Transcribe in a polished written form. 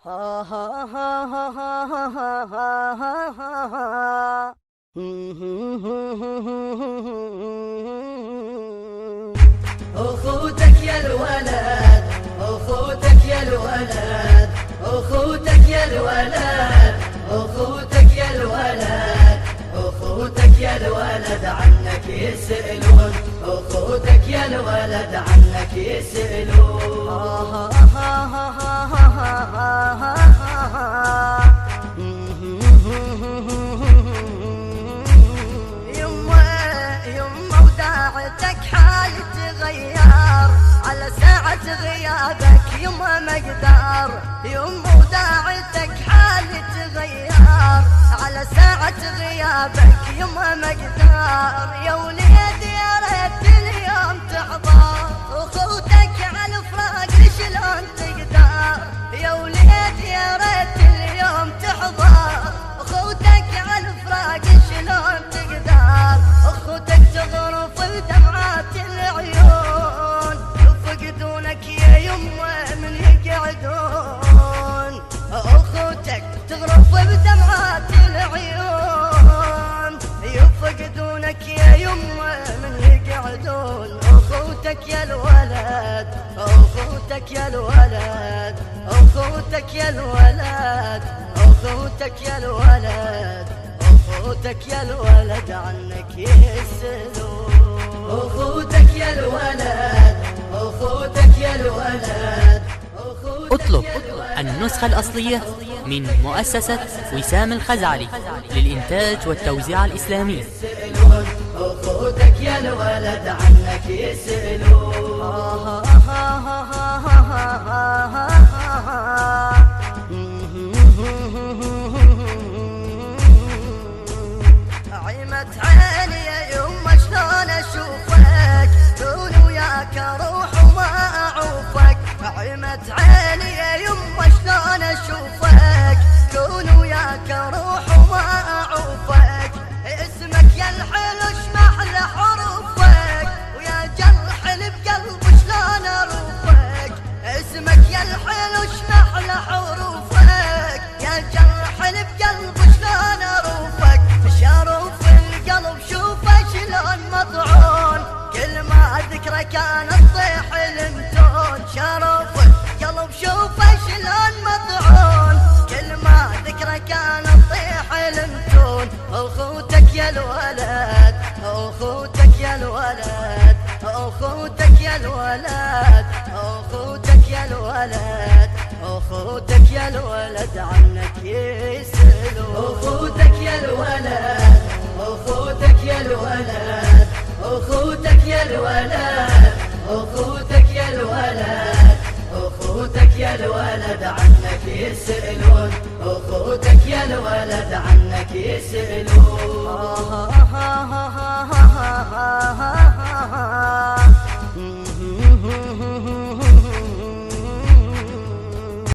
ها ها ها ها ها ها ها ها ها. أخوتك يا الولد، أخوتك يا الولد، أخوتك يا الولد، أخوتك يا الولد، أخوتك يا الولد عنك يسألون، أخوتك يا الولد عنك يسألون. يما وداعتك حال تغير على ساعة غيابك يما مقدار. يما وداعتك حال تغير على ساعة غيابك يما مقدار. يا وليد يا ريت اليوم تحضر أخوتك على الفراق شلون تقدر. يا وليد يا ريت اليوم تحضر أخوتك على الفراق شلون تقدر. أخوتك تغرف بدمعات العيون يفقدونك يا يمه من يقعدون. أخوتك تغرف بدمعات العيون يفقدونك يا يمه من يقعدون. أخوتك يا الولد، أخوتك يا الولد، أخوتك يا الولد، أخوتك يا الولد، أخوتك يا الولد عنك يسألون. أخوتك يا الولد، أخوتك يا الولد. اطلب النسخة الأصلية من مؤسسة وسام الخزعلي للإنتاج والتوزيع الإسلامي. أخوتك يا الولد عنك يسألون. عمت عيني يا يما شلون اشوفك كون وياك اروح وما اعوفك. عمت عيني يا يما شلون اشوفك كون وياك اروح وما اعوفك. اسمك يا الحلو اشمح لحروفك ويا جرح بقلب شلون اروفك. اسمك يا الحلو اشمح لحروفك يا جرح بقلب شلون اروفك. شروف القلب شوفه شلون مطعون كل ما اذكره كان تطيح الامتون. شروف القلب شوفه شلون مطعون كل ما اذكره كان تطيح الامتون. اخوتك يا الولد، اخوتك يا الولد، اخوتك يا الولد، اخوتك يا الولد، اخوتك يا الولد عنك يسألون. أخوتك يا الولد، أخوتك يا الولد، أخوتك يا الولد، أخوتك يا الولد، أخوتك يا الولد عنك يسألون. أخوتك يا الولد عنك يسألون.